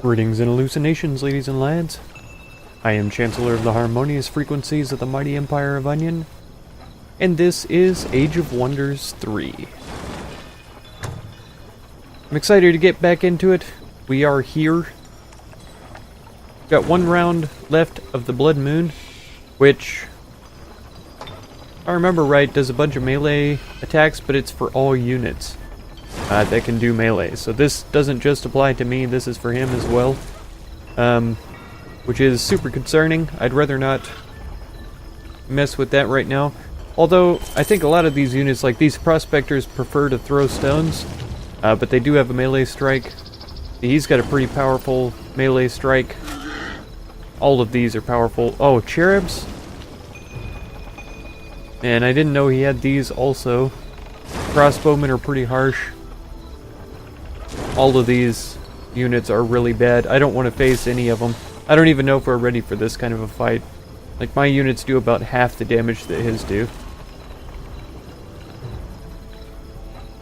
Greetings and hallucinations, ladies and lads. I am Chancellor of the Harmonious Frequencies of the Mighty Empire of Onion, and this is Age of Wonders 3. I'm excited to get back into it. We are here. Got one round left of the Blood Moon, which, if I remember right, does a bunch of melee attacks, but it's for all units that can do melee. So this doesn't just apply to me, this is for him as well. Which is super concerning. I'd rather not mess with that right now. Although, I think a lot of these units, like these prospectors, prefer to throw stones, but they do have a melee strike. He's got a pretty powerful melee strike. All of these are powerful. Oh, cherubs? And I didn't know he had these also. Crossbowmen are pretty harsh. All of these units are really bad. I don't want to face any of them. I don't even know if we're ready for this kind of a fight. Like, my units do about half the damage that his do.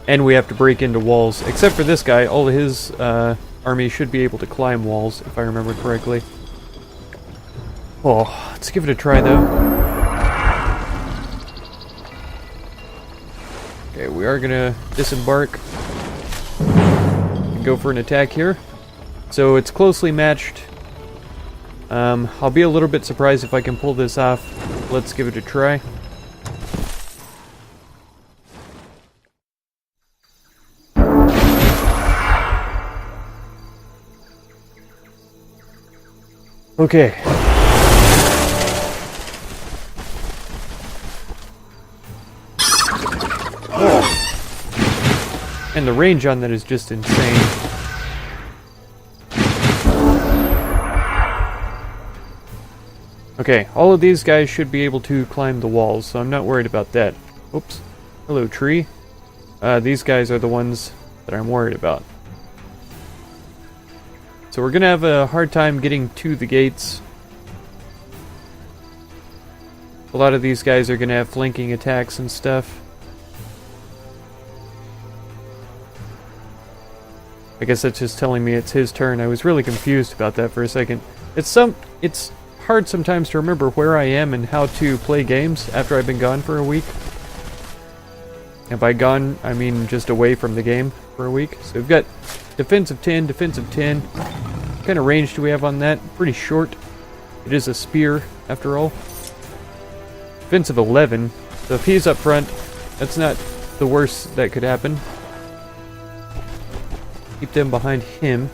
And we have to break into walls. Except for this guy, all of his army should be able to climb walls, if I remember correctly. Oh, let's give it a try, though. Okay, we are gonna disembark. Go for an attack here. So it's closely matched. I'll be a little bit surprised if I can pull this off. Let's give it a try. Okay. Oh. And the range on that is just insane. Okay, all of these guys should be able to climb the walls, so I'm not worried about that. Oops. Hello, tree. These guys are the ones that I'm worried about. So we're gonna have a hard time getting to the gates. A lot of these guys are gonna have flanking attacks and stuff. I guess that's just telling me it's his turn. I was really confused about that for a second. It's hard sometimes to remember where I am and how to play games after I've been gone for a week. And by gone, I mean just away from the game for a week. So we've got defense of 10, defense of 10. What kind of range do we have on that? Pretty short. It is a spear, after all. Defense of 11. So if he's up front, that's not the worst that could happen. Keep them behind him.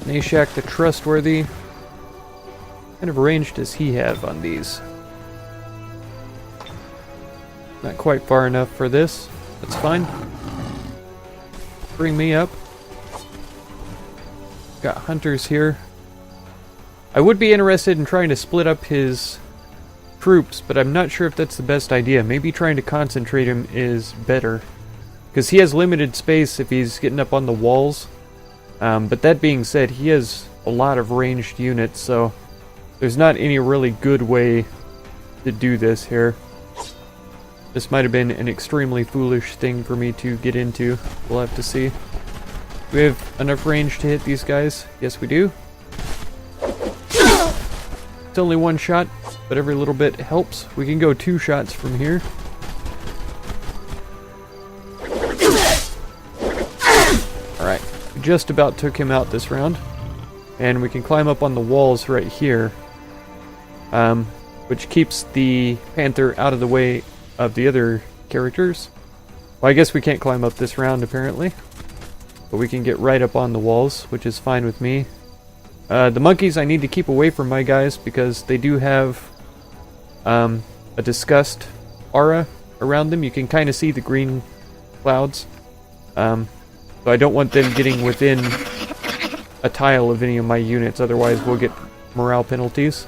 Nashak the Trustworthy. What kind of range does he have on these? Not quite far enough for this. That's fine. Bring me up. Got hunters here. I would be interested in trying to split up his troops, but I'm not sure if that's the best idea. Maybe trying to concentrate him is better. Because he has limited space if he's getting up on the walls. But that being said, he has a lot of ranged units, so there's not any really good way to do this here. This might have been an extremely foolish thing for me to get into. We'll have to see. Do we have enough range to hit these guys? Yes, we do. It's only one shot, but every little bit helps. We can go 2 shots from here. Alright, we just about took him out this round. And we can climb up on the walls right here. Which keeps the panther out of the way of the other characters. Well, I guess we can't climb up this round apparently. But we can get right up on the walls, which is fine with me. The monkeys I need to keep away from my guys because they do have a disgust aura around them. You can kind of see the green clouds. So I don't want them getting within a tile of any of my units, otherwise we'll get morale penalties.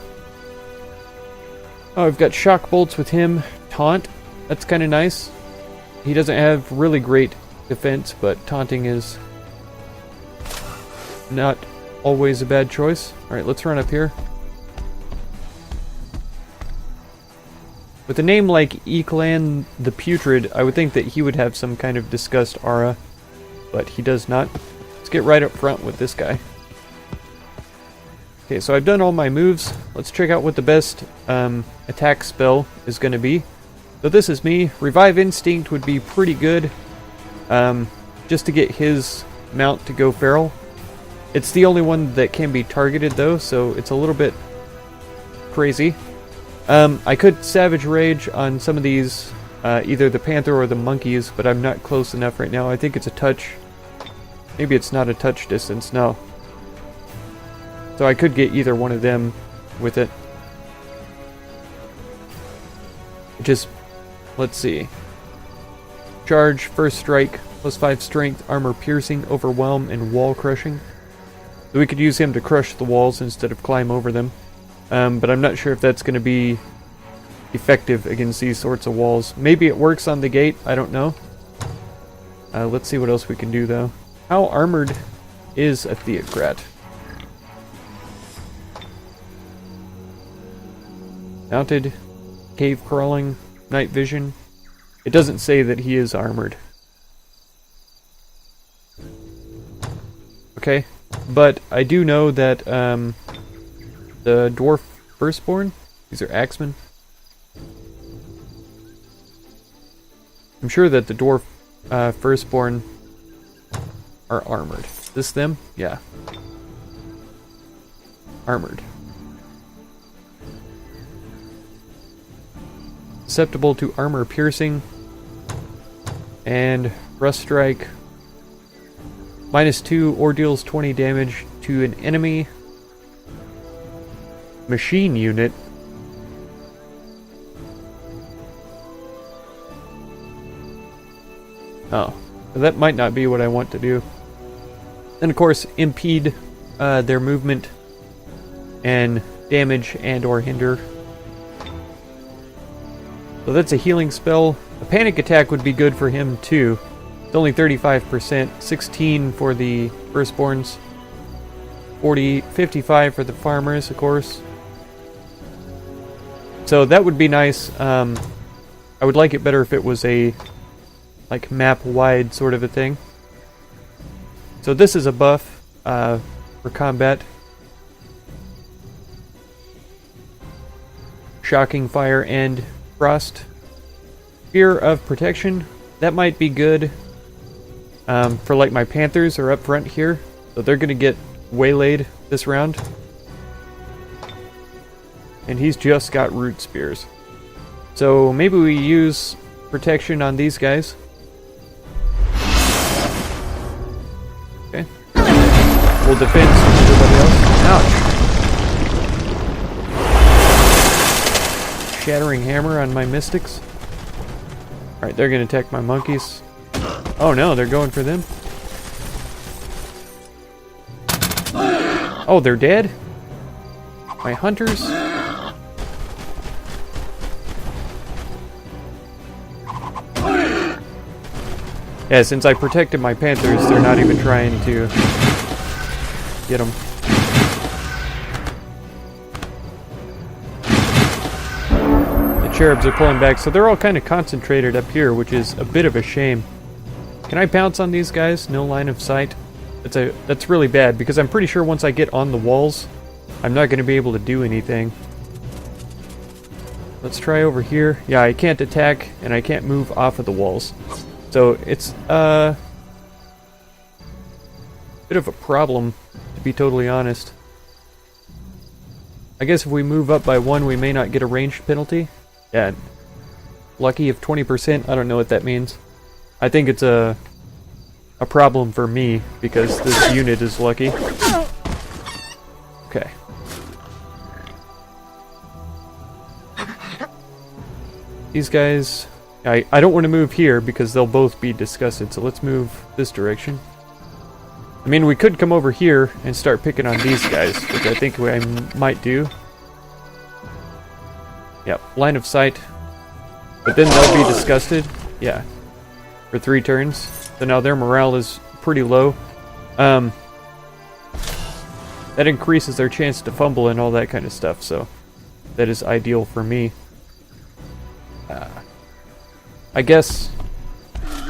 Oh, I've got shock bolts with him. Taunt, that's kind of nice. He doesn't have really great defense, but taunting is not always a bad choice. Alright, let's run up here. With a name like Eklan the Putrid, I would think that he would have some kind of disgust aura, but he does not. Let's get right up front with this guy. Okay, so I've done all my moves. Let's check out what the best attack spell is going to be. So this is me. Revive Instinct would be pretty good, just to get his mount to go feral. It's the only one that can be targeted though, so it's a little bit crazy. I could Savage Rage on some of these, either the panther or the monkeys, but I'm not close enough right now. I think it's a touch. Maybe it's not a touch distance, no. So I could get either one of them with it. Just, let's see. Charge, first strike, +5 strength, armor piercing, overwhelm, and wall crushing. So we could use him to crush the walls instead of climb over them. But I'm not sure if that's going to be effective against these sorts of walls. Maybe it works on the gate, I don't know. Let's see what else we can do though. How armored is a theocrat? Mounted, cave crawling, night vision. It doesn't say that he is armored. Okay, but I do know that the dwarf firstborn, these are axemen. I'm sure that the dwarf firstborn are armored. Is this them? Yeah. Armored. Susceptible to armor piercing and rust strike. -2 or deals 20 damage to an enemy machine unit. Oh, that might not be what I want to do. And of course, impede their movement and damage and or hinder. So that's a healing spell. A panic attack would be good for him too. It's only 35%, 16 for the firstborns, 55 for the farmers, of course. So that would be nice. I would like it better if it was a like map-wide sort of a thing. So this is a buff for combat. Shocking fire and frost. Fear of protection. That might be good for like my panthers are up front here. So they're going to get waylaid this round. And he's just got root spears. So maybe we use protection on these guys. Okay. We'll defend everybody else. Ouch. Shattering hammer on my mystics. Alright, they're going to attack my monkeys. Oh no, they're going for them. Oh, they're dead? My hunters? Yeah, since I protected my panthers, they're not even trying to get them. The cherubs are pulling back, so they're all kind of concentrated up here, which is a bit of a shame. Can I pounce on these guys? No line of sight. That's really bad, because I'm pretty sure once I get on the walls, I'm not going to be able to do anything. Let's try over here. Yeah, I can't attack, and I can't move off of the walls. So it's a bit of a problem, to be totally honest. I guess if we move up by 1, we may not get a ranged penalty. Yeah, lucky of 20%. I don't know what that means. I think it's a problem for me because this unit is lucky. Okay. These guys, I don't want to move here because they'll both be disgusted, so let's move this direction. I mean, we could come over here and start picking on these guys, which I think I might do. Yep, line of sight. But then they'll be disgusted. Yeah. For 3 turns. So now their morale is pretty low. That increases their chance to fumble and all that kind of stuff, so that is ideal for me. I guess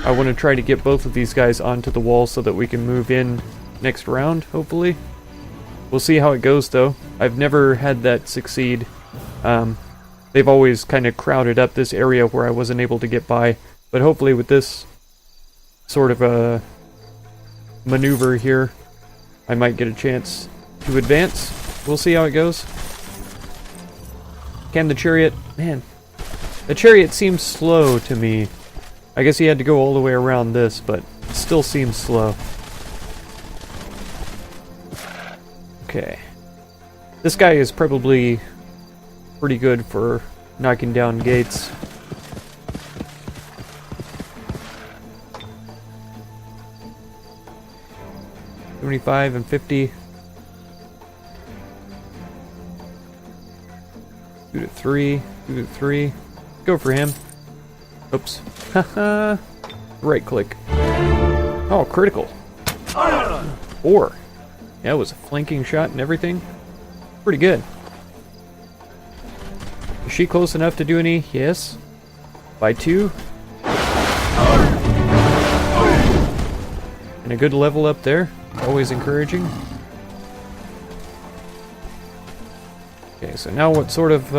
I want to try to get both of these guys onto the wall so that we can move in next round, hopefully. We'll see how it goes, though. I've never had that succeed. They've always kind of crowded up this area where I wasn't able to get by. But hopefully with this sort of a maneuver here, I might get a chance to advance. We'll see how it goes. Can the chariot... Man, the chariot seems slow to me. I guess he had to go all the way around this, but it still seems slow. Okay. This guy is probably pretty good for knocking down gates. $75 and $50. 2 to 3. 2 to 3. Go for him. Oops. Haha. Right click. Oh, critical. 4. Yeah, it was a flanking shot and everything. Pretty good. Is she close enough to do any? Yes. By 2. And a good level up there. Always encouraging. Okay, so now what sort of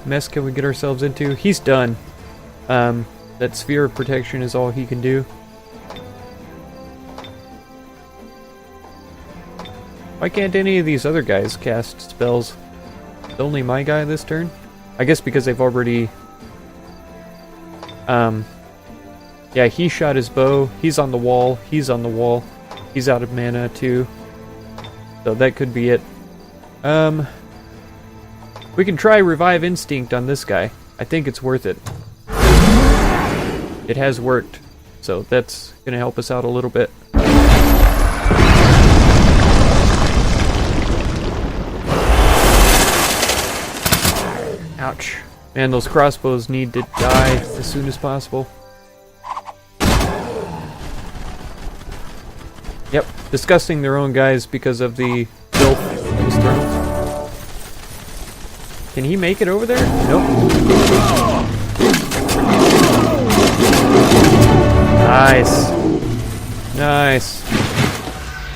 mess can we get ourselves into? He's done. That sphere of protection is all he can do. Why can't any of these other guys cast spells? It's only my guy this turn? I guess because they've already... yeah, he shot his bow. He's on the wall. He's on the wall. He's out of mana too. So that could be it. We can try Revive Instinct on this guy. I think it's worth it. It has worked. So that's going to help us out a little bit. Ouch. Man, those crossbows need to die as soon as possible. Yep, disgusting their own guys because of the filth that was thrown. Can he make it over there? Nope. Nice. Nice.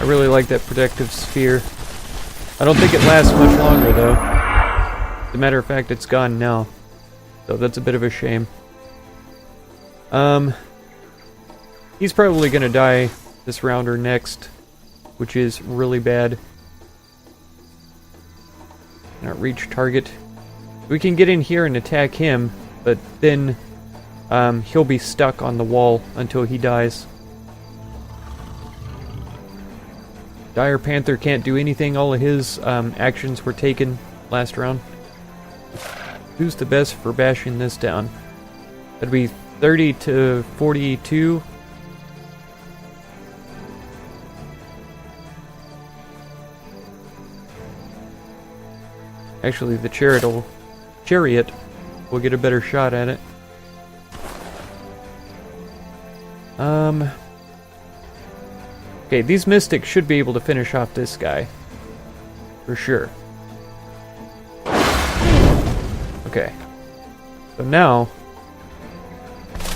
I really like that protective sphere. I don't think it lasts much longer, though. As a matter of fact, it's gone now. So that's a bit of a shame. He's probably gonna die this round or next, which is really bad. Not reach target. We can get in here and attack him, but then he'll be stuck on the wall until he dies. Dire Panther can't do anything. All of his actions were taken last round. Who's the best for bashing this down? That'd be 30 to 42. Actually, the chariot will get a better shot at it. Okay, these mystics should be able to finish off this guy. For sure. Okay. So now,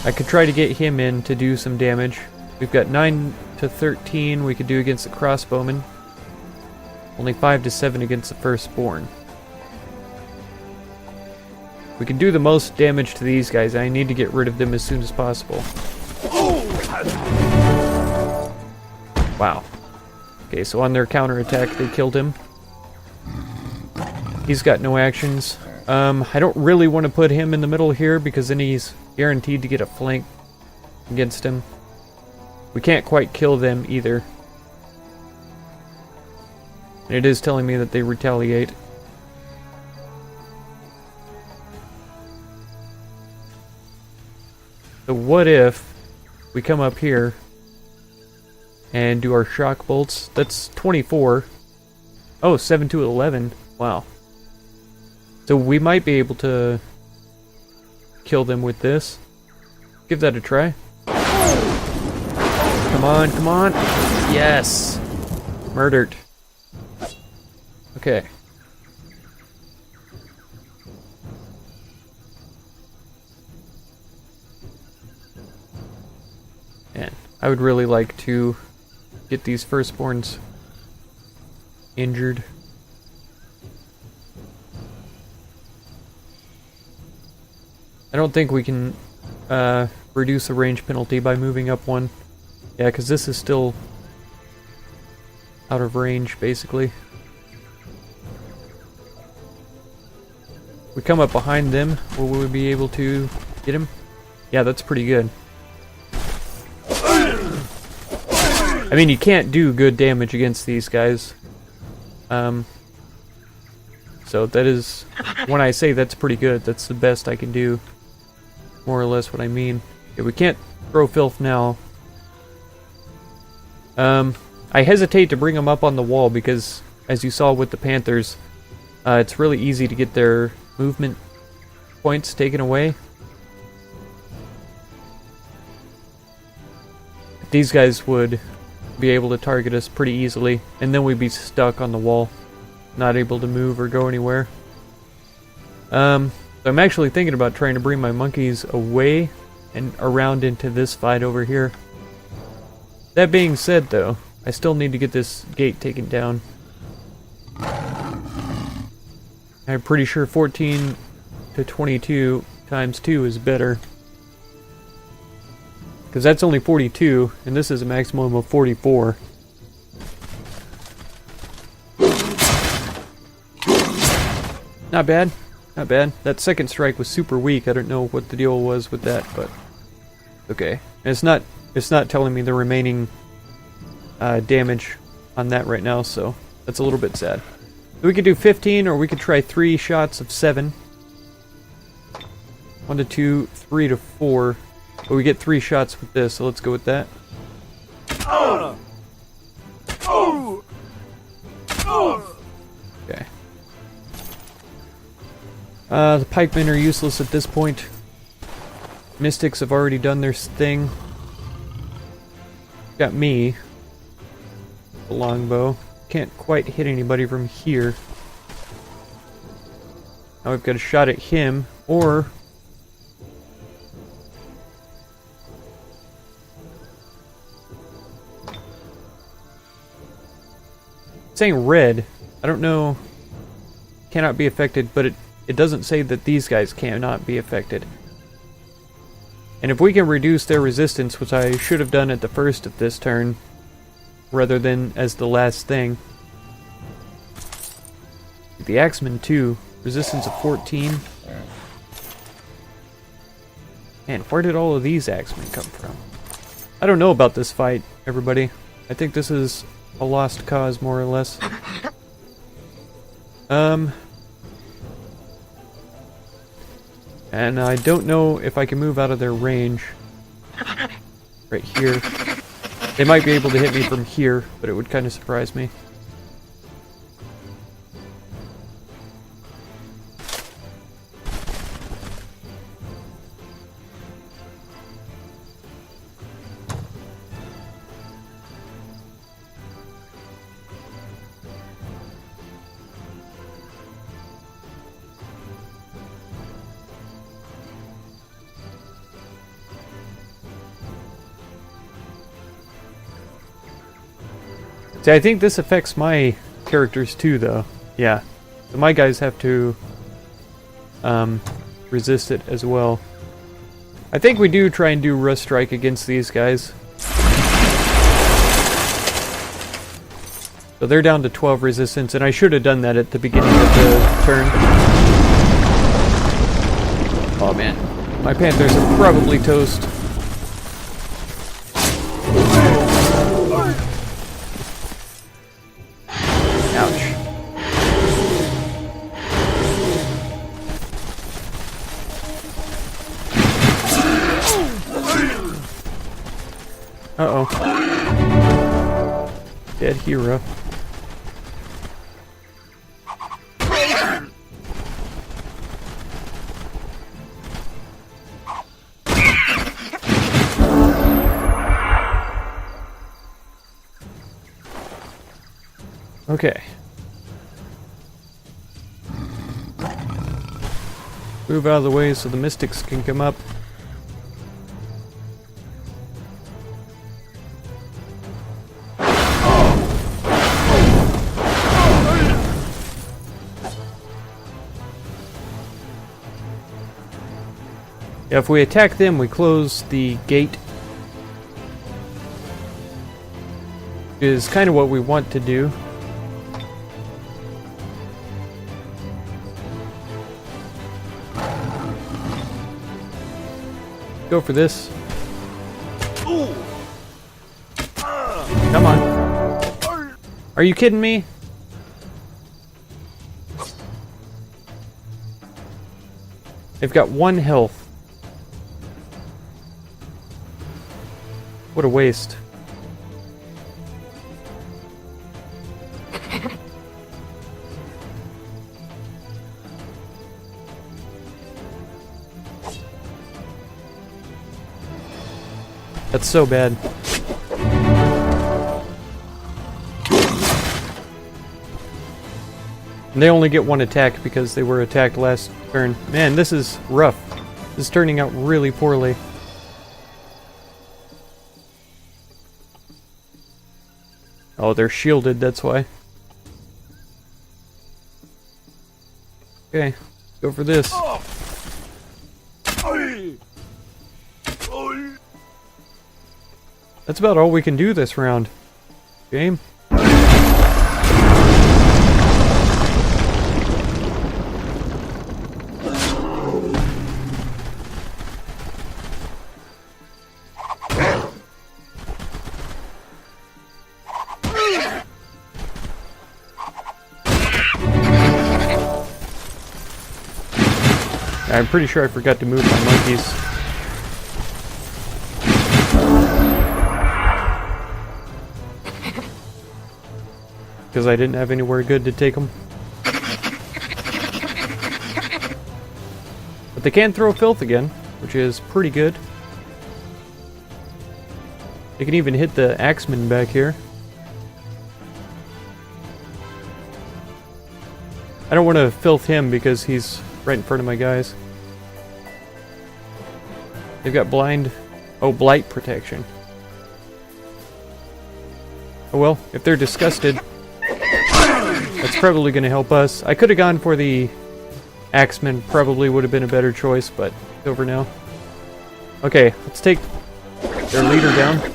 I could try to get him in to do some damage. We've got 9 to 13 we could do against the crossbowman. Only 5 to 7 against the firstborn. We can do the most damage to these guys. I need to get rid of them as soon as possible. Wow. Okay, so on their counterattack, they killed him. He's got no actions. I don't really want to put him in the middle here because then he's guaranteed to get a flank against him. We can't quite kill them either. And it is telling me that they retaliate. So what if we come up here and do our shock bolts? That's 24. Oh, 7 to 11. Wow. So we might be able to kill them with this. Give that a try. Come on, come on. Yes. Murdered. Okay. And I would really like to get these firstborns injured. I don't think we can reduce the range penalty by moving up one. Yeah, because this is still out of range, basically. We come up behind them, will we be able to get him? Yeah, that's pretty good. I mean, you can't do good damage against these guys. So that is, when I say that's pretty good, that's the best I can do. More or less what I mean. Yeah, we can't throw filth now. I hesitate to bring them up on the wall because, as you saw with the panthers, it's really easy to get their movement points taken away. These guys would be able to target us pretty easily, and then we'd be stuck on the wall, not able to move or go anywhere. So I'm actually thinking about trying to bring my monkeys away and around into this fight over here. That being said, though, I still need to get this gate taken down. I'm pretty sure 14 to 22 times 2 is better. Because that's only 42, and this is a maximum of 44. Not bad. Not bad. That second strike was super weak. I don't know what the deal was with that, but okay. And it's not telling me the remaining damage on that right now, so that's a little bit sad. So we could do 15, or we could try 3 shots of 7. 1 to 2, 3 to 4. But we get 3 shots with this, so let's go with that. Okay. The pikemen are useless at this point. Mystics have already done their thing. Got me. The longbow. Can't quite hit anybody from here. Now we've got a shot at him, or... It's saying red. I don't know. Cannot be affected, but it doesn't say that these guys cannot be affected. And if we can reduce their resistance, which I should have done at the first of this turn, rather than as the last thing. The Axeman too. Resistance of 14. Man, where did all of these Axemen come from? I don't know about this fight, everybody. I think this is a lost cause, more or less. And I don't know if I can move out of their range. Right here. They might be able to hit me from here, but it would kind of surprise me. See, I think this affects my characters too, though. Yeah. So my guys have to resist it as well. I think we do try and do Rust Strike against these guys. So they're down to 12 resistance, and I should have done that at the beginning of the turn. Oh man. My Panthers are probably toast. Uh-oh. Dead hero. Okay. Move out of the way so the mystics can come up. Yeah, if we attack them, we close the gate. Which is kind of what we want to do. Go for this. Come on. Are you kidding me? They've got 1 health. What a waste. That's so bad. And they only get 1 attack because they were attacked last turn. Man, this is rough. This is turning out really poorly. Oh, they're shielded, that's why. Okay, go for this. That's about all we can do this round. Game. I'm pretty sure I forgot to move my monkeys. Because I didn't have anywhere good to take them. But they can throw filth again, which is pretty good. They can even hit the axeman back here. I don't want to filth him because he's right in front of my guys. They've got blind... Oh, blight protection. Oh well, if they're disgusted, that's probably going to help us. I could have gone for the axeman, probably would have been a better choice, but it's over now. Okay, let's take their leader down.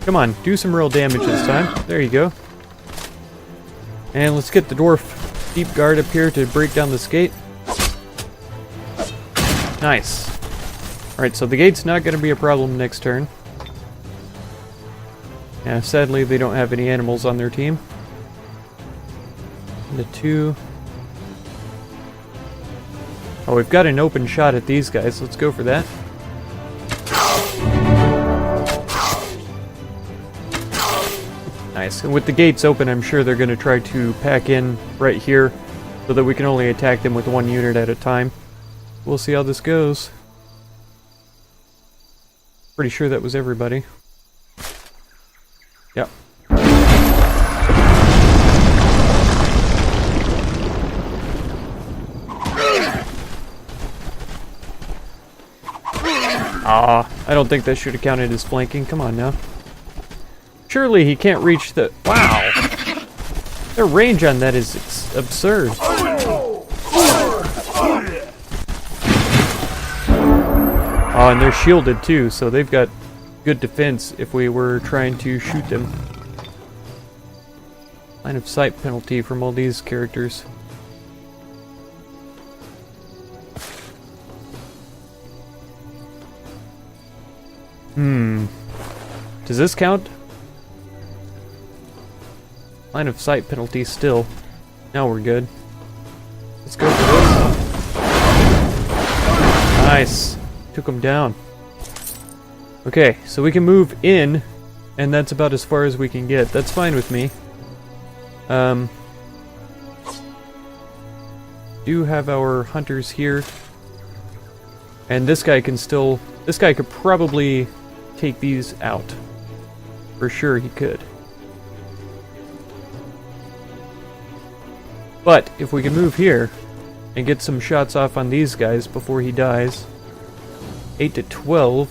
Come on, do some real damage this time. There you go. And let's get the dwarf deep guard up here to break down this gate. Nice. Alright, so the gate's not going to be a problem next turn. Yeah, sadly they don't have any animals on their team. The 2. Oh, we've got an open shot at these guys. Let's go for that. Nice. And with the gates open, I'm sure they're going to try to pack in right here so that we can only attack them with 1 unit at a time. We'll see how this goes. Pretty sure that was everybody. Yep. Ah, I don't think that should have counted as flanking. Come on now. Surely he can't reach the... Wow! Their range on that is absurd. Oh, and they're shielded too, so they've got good defense if we were trying to shoot them. Line of sight penalty from all these characters. Does this count? Line of sight penalty still. Now we're good. Let's go for this. Nice. Took him down. Okay, so we can move in, and that's about as far as we can get. That's fine with me. Do have our hunters here. And this guy can still... This guy could probably take these out. For sure he could. But if we can move here and get some shots off on these guys before he dies. 8 to 12.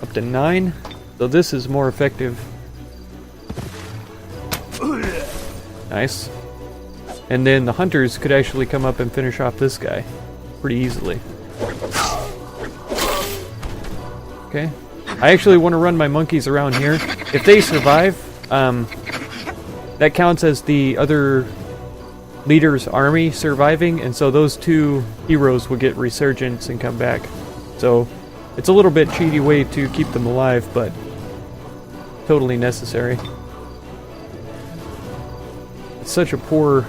up to 9. So this is more effective. Nice. And then the hunters could actually come up and finish off this guy pretty easily. Okay. I actually want to run my monkeys around here. If they survive, that counts as the other leader's army surviving, and so those 2 heroes will get resurgence and come back. So it's a little bit cheaty way to keep them alive, but totally necessary. It's such a poor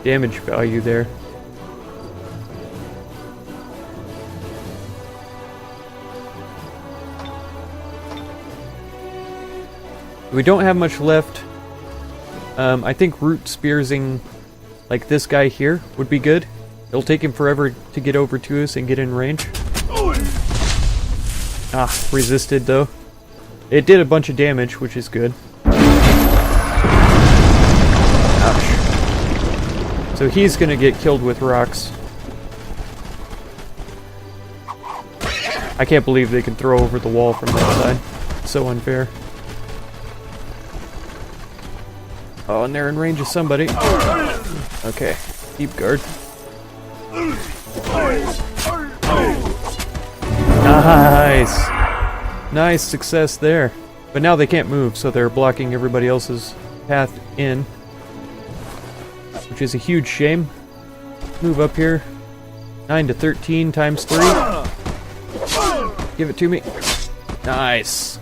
damage value there. We don't have much left. I think root spearsing like this guy here would be good. It'll take him forever to get over to us and get in range. Ah, resisted though. It did a bunch of damage, which is good. Ouch. So he's gonna get killed with rocks. I can't believe they can throw over the wall from that side. So unfair. Oh, and they're in range of somebody. Okay, deep guard. Nice! Nice success there. But now they can't move, so they're blocking everybody else's path in. Which is a huge shame. Move up here. 9 to 13 times 3. Give it to me. Nice!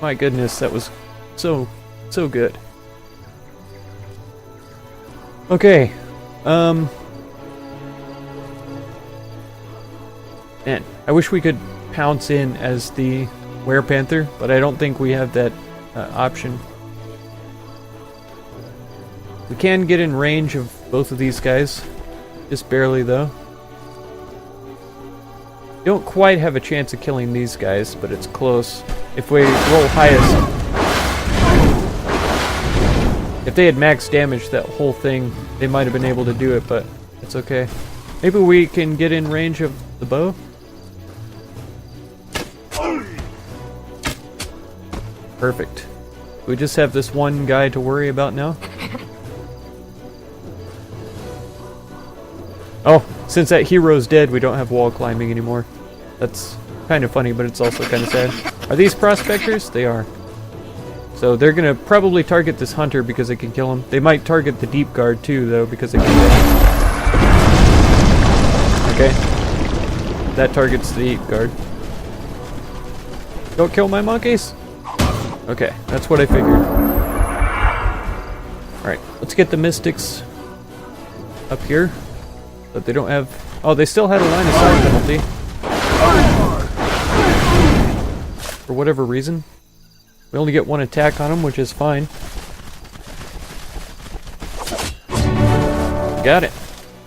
My goodness, that was so good. Okay, man, I wish we could pounce in as the werepanther, but I don't think we have that option. We can get in range of both of these guys, just barely though. Don't quite have a chance of killing these guys, but it's close. If we roll highest... If they had max damage, that whole thing, they might have been able to do it, but it's okay. Maybe we can get in range of the bow? Perfect. We just have this one guy to worry about now. Oh, since that hero's dead, we don't have wall climbing anymore. That's kind of funny, but it's also kind of sad. Are these prospectors? They are. So they're gonna probably target this hunter because they can kill him. They might target the deep guard too, though, because they can kill him. Okay. That targets the deep guard. Don't kill my monkeys! Okay, that's what I figured. Alright, let's get the mystics up here. But they don't have... Oh, they still had a line of sight penalty. For whatever reason. We only get 1 attack on them, which is fine. Got it.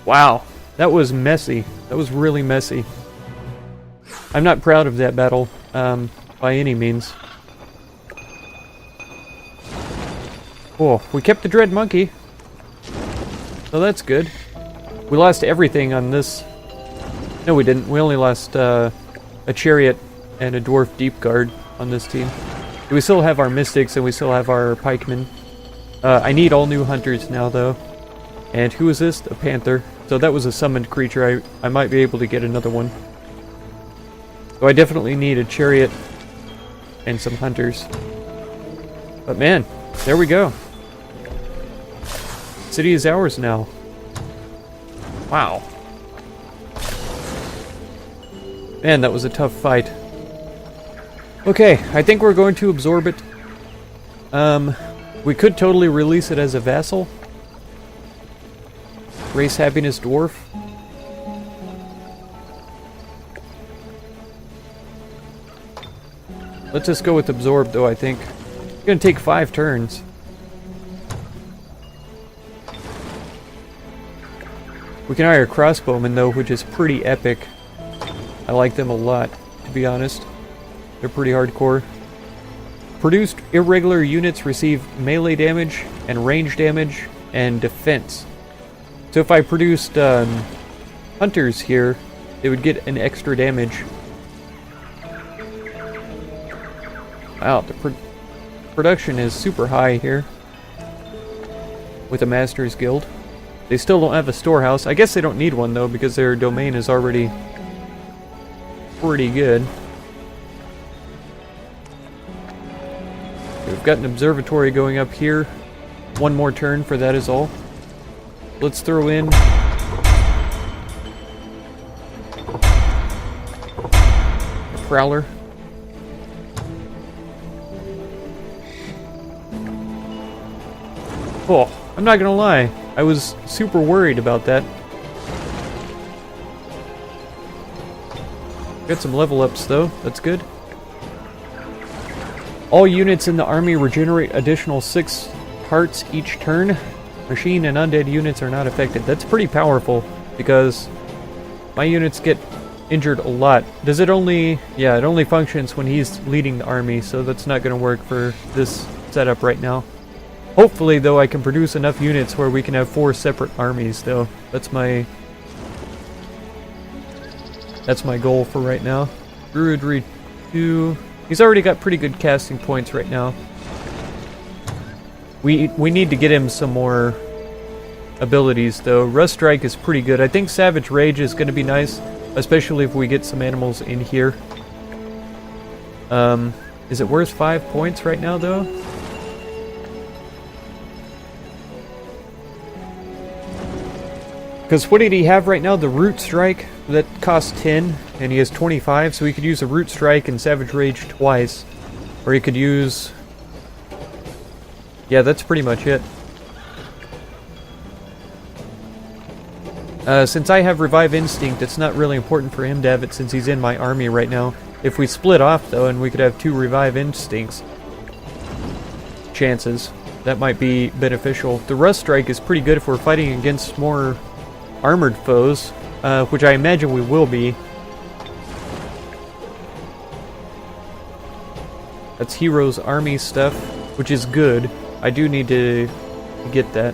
Wow. That was messy. That was really messy. I'm not proud of that battle, by any means. Oh, we kept the dread monkey. So that's good. We lost everything on this. No, we didn't. We only lost a chariot and a dwarf deep guard on this team. We still have our mystics and we still have our pikemen. I need all new hunters now, though. And who is this? A panther. So that was a summoned creature. I might be able to get another one. So I definitely need a chariot and some hunters. But man, there we go. City is ours now. Wow. Man, that was a tough fight. Okay, I think we're going to absorb it. We could totally release it as a vassal. Race happiness dwarf. Let's just go with absorb, though, I think. It's gonna take 5 turns. We can hire crossbowmen, though, which is pretty epic. I like them a lot, to be honest. They're pretty hardcore. Produced irregular units receive melee damage and range damage and defense. So if I produced hunters here, they would get an extra damage. Wow, the production is super high here with the Masters Guild. They still don't have a storehouse. I guess they don't need one though because their domain is already pretty good. We've got an observatory going up here. One more turn for that is all. Let's throw in a prowler. Oh, I'm not gonna lie. I was super worried about that. Got some level ups though. That's good. All units in the army regenerate additional 6 hearts each turn. Machine and undead units are not affected. That's pretty powerful because my units get injured a lot. Does it only... yeah, it only functions when he's leading the army, so that's not going to work for this setup right now. Hopefully, though, I can produce enough units where we can have 4 separate armies, though. That's my goal for right now. Druidry 2... he's already got pretty good casting points right now. We need to get him some more abilities, though. Rust Strike is pretty good. I think Savage Rage is going to be nice, especially if we get some animals in here. Is it worth 5 points right now, though? Because what did he have right now? The Root Strike, that costs 10, and he has 25, so he could use a Root Strike and Savage Rage twice. Or he could use... yeah, that's pretty much it. Since I have Revive Instinct, it's not really important for him to have it since he's in my army right now. If we split off, though, and we could have 2 Revive Instincts... chances. That might be beneficial. The Rust Strike is pretty good if we're fighting against more armored foes, which I imagine we will be. That's Heroes Army stuff, which is good. I do need to get that.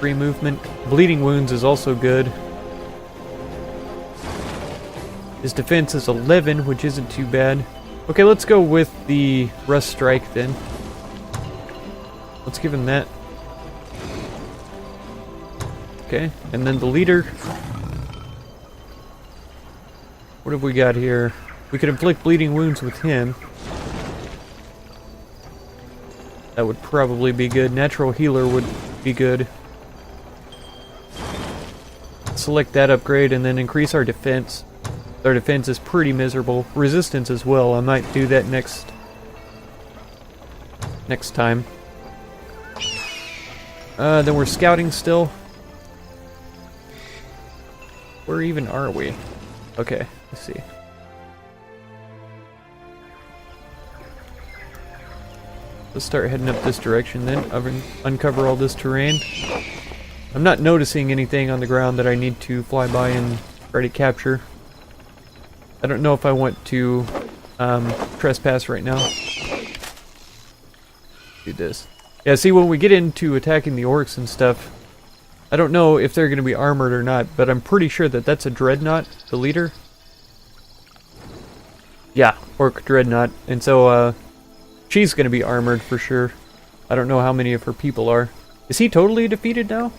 Free movement. Bleeding Wounds is also good. His defense is 11, which isn't too bad. Okay, let's go with the Rust Strike then. Let's give him that. Okay, and then the leader. What have we got here? We could inflict bleeding wounds with him. That would probably be good. Natural healer would be good. Select that upgrade and then increase our defense. Our defense is pretty miserable. Resistance as well. I might do that next time. Then we're scouting still. Where even are we? Okay, let's see. Let's start heading up this direction then. Uncover all this terrain. I'm not noticing anything on the ground that I need to fly by and try to capture. I don't know if I want to trespass right now. Do this. Yeah, see, when we get into attacking the orcs and stuff, I don't know if they're going to be armored or not, but I'm pretty sure that that's a dreadnought, the leader. Yeah, orc dreadnought. And so, she's going to be armored for sure. I don't know how many of her people are. Is he totally defeated now?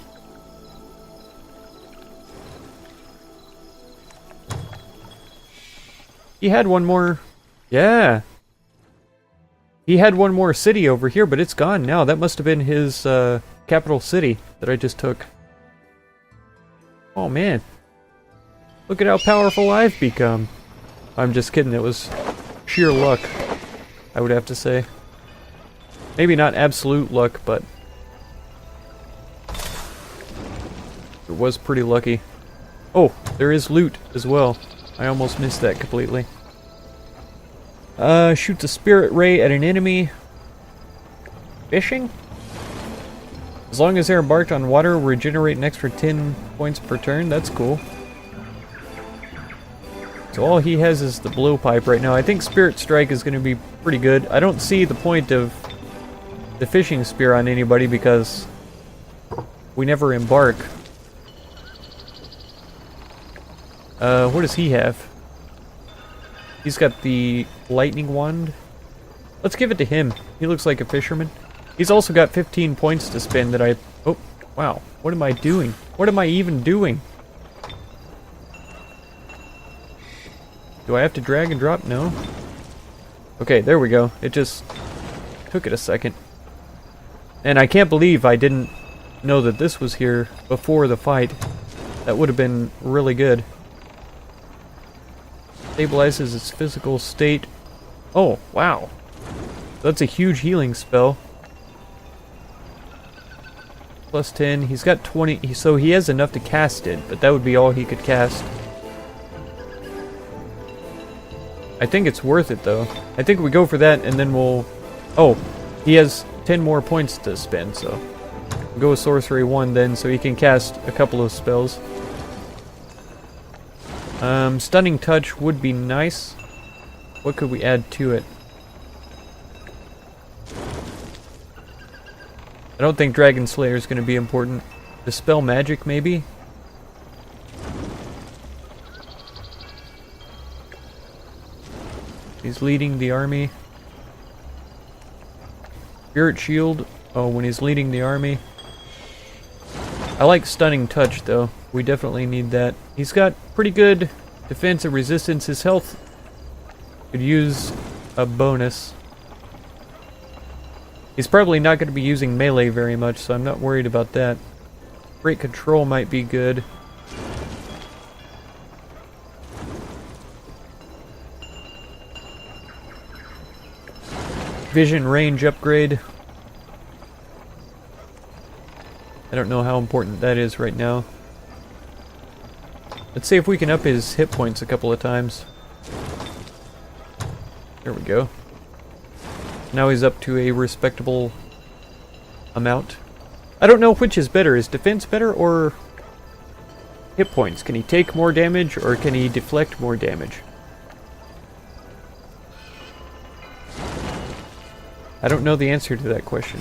He had one more... yeah. He had one more city over here, but it's gone now. That must have been his capital city that I just took. Oh man. Look at how powerful I've become. I'm just kidding. It was sheer luck, I would have to say. Maybe not absolute luck, but it was pretty lucky. Oh, there is loot as well. I almost missed that completely. Shoots a spirit ray at an enemy. Fishing? As long as they're embarked on water, we'll regenerate an extra 10 points per turn. That's cool. So all he has is the blowpipe right now. I think Spirit Strike is going to be pretty good. I don't see the point of the fishing spear on anybody because we never embark. What does he have? He's got the lightning wand. Let's give it to him. He looks like a fisherman. He's also got 15 points to spend that I... Oh, wow. What am I doing? What am I even doing? Do I have to drag and drop? No. Okay, there we go. It just took it a second. And I can't believe I didn't know that this was here before the fight. That would have been really good. Stabilizes its physical state. Oh, wow. That's a huge healing spell. Plus 10. He's got 20, so he has enough to cast it, but that would be all he could cast. I think it's worth it, though. I think we go for that, and then we'll... Oh, he has 10 more points to spend, so... We'll go with Sorcery 1 then, so he can cast a couple of spells. Stunning Touch would be nice. What could we add to it? I don't think Dragon Slayer is going to be important. Dispel Magic, maybe? He's leading the army. Spirit Shield. Oh, when he's leading the army. I like Stunning Touch, though. We definitely need that. He's got pretty good defense and resistance. His health could use a bonus. He's probably not going to be using melee very much, so I'm not worried about that. Great Control might be good. Vision range upgrade. I don't know how important that is right now. Let's see if we can up his hit points a couple of times. There we go. Now he's up to a respectable amount. I don't know which is better. Is defense better or hit points? Can he take more damage or can he deflect more damage? I don't know the answer to that question.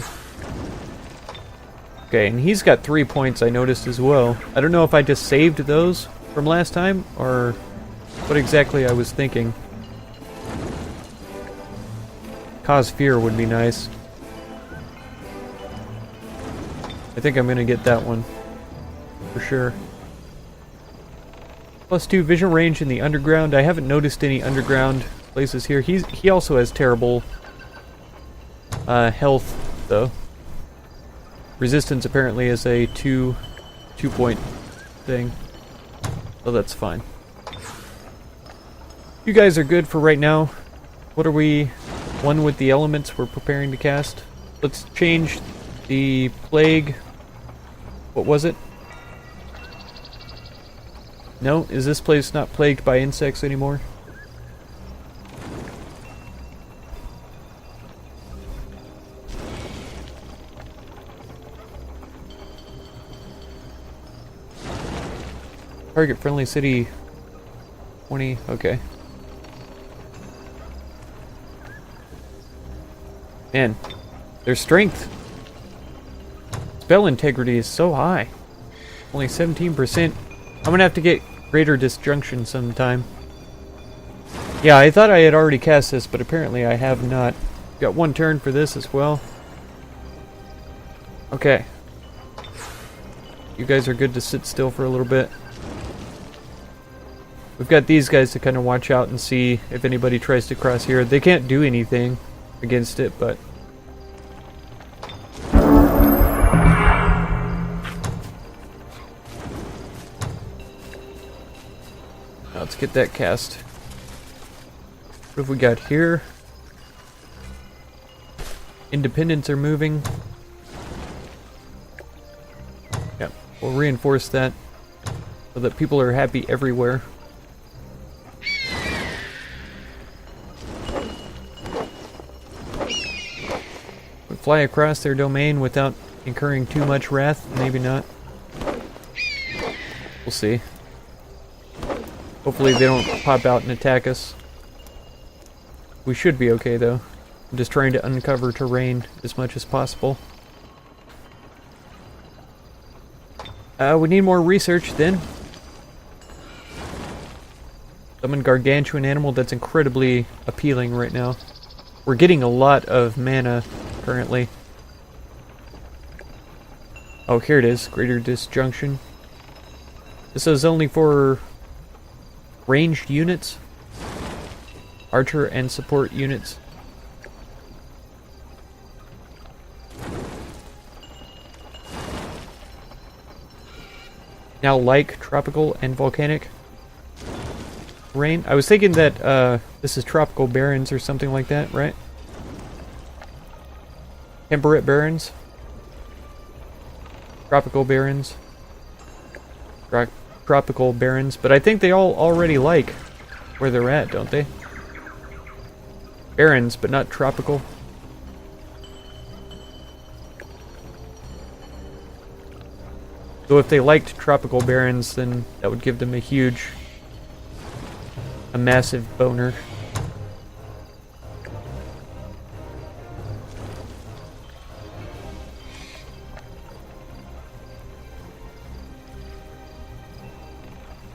Okay, and he's got 3 points I noticed as well. I don't know if I just saved those from last time or what exactly I was thinking. Cause Fear would be nice. I think I'm gonna get that one for sure. Plus 2 vision range in the underground. I haven't noticed any underground places here. He also has terrible health though. Resistance apparently is a 2 point thing. So that's fine. You guys are good for right now. What are we? One with the elements we're preparing to cast. Let's change the plague. What was it? No, is this place not plagued by insects anymore? Target friendly city 20, okay. Man, their strength. Spell integrity is so high. Only 17%. I'm gonna have to get Greater Disjunction sometime. Yeah, I thought I had already cast this, but apparently I have not. Got 1 turn for this as well. Okay. You guys are good to sit still for a little bit. We've got these guys to kind of watch out and see if anybody tries to cross here. They can't do anything against it, but... Let's get that cast. What have we got here? Independents are moving. Yep, we'll reinforce that so that people are happy everywhere. We fly across their domain without incurring too much wrath? Maybe not. We'll see. Hopefully they don't pop out and attack us. We should be okay though. I'm just trying to uncover terrain as much as possible. We need more research then. Summon gargantuan animal. That's incredibly appealing right now. We're getting a lot of mana currently. Oh, here it is. Greater Disjunction. This is only for ranged units. Archer and support units. Now like tropical and volcanic rain. I was thinking that this is tropical barrens or something like that, right? Temperate barrens. Tropical barrens. Tropical barrens. But I think they all already like where they're at, don't they? Barrens, but not tropical. So if they liked tropical barrens, then that would give them a massive boner.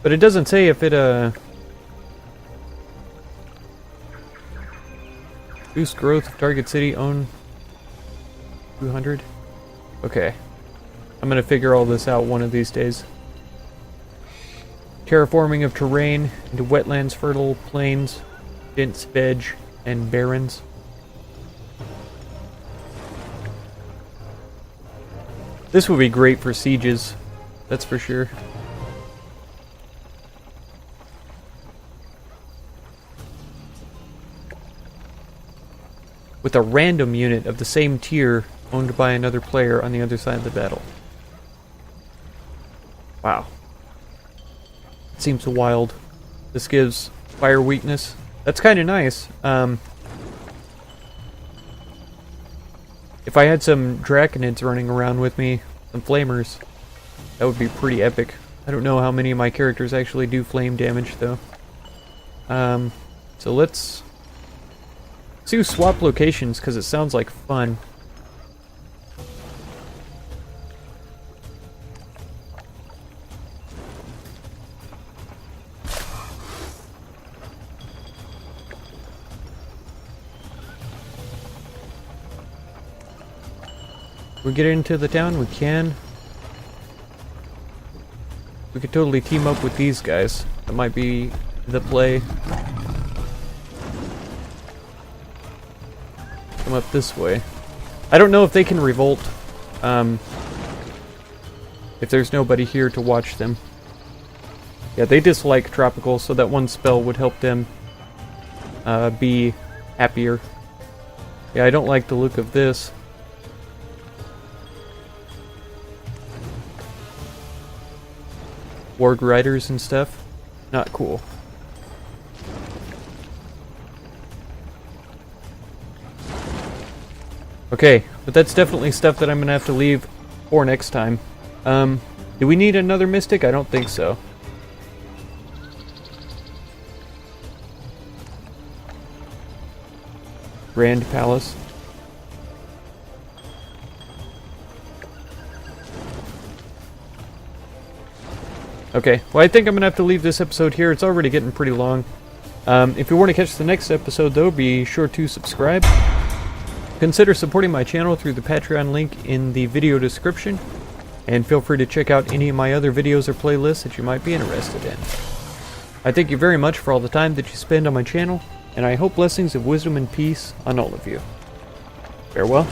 But it doesn't say if it, boost growth of target city, own 200. Okay. I'm gonna figure all this out one of these days. Terraforming of terrain into wetlands, fertile plains, dense veg, and barrens. This would be great for sieges, that's for sure. With a random unit of the same tier owned by another player on the other side of the battle. Wow. It seems wild. This gives fire weakness. That's kind of nice. If I had some draconids running around with me, some flamers, that would be pretty epic. I don't know how many of my characters actually do flame damage, though. So let's do swap locations, because it sounds like fun. We get into the town, we can. We could totally team up with these guys. That might be the play. Come up this way. I don't know if they can revolt, if there's nobody here to watch them. Yeah, they dislike tropical, so that one spell would help them be happier. Yeah, I don't like the look of this. Warg riders and stuff. Not cool. Okay, but that's definitely stuff that I'm gonna have to leave for next time. Do we need another mystic? I don't think so. Grand Palace. Okay, well I think I'm gonna have to leave this episode here. It's already getting pretty long. If you want to catch the next episode though, be sure to subscribe. Consider supporting my channel through the Patreon link in the video description, and feel free to check out any of my other videos or playlists that you might be interested in. I thank you very much for all the time that you spend on my channel, and I hope blessings of wisdom and peace on all of you. Farewell.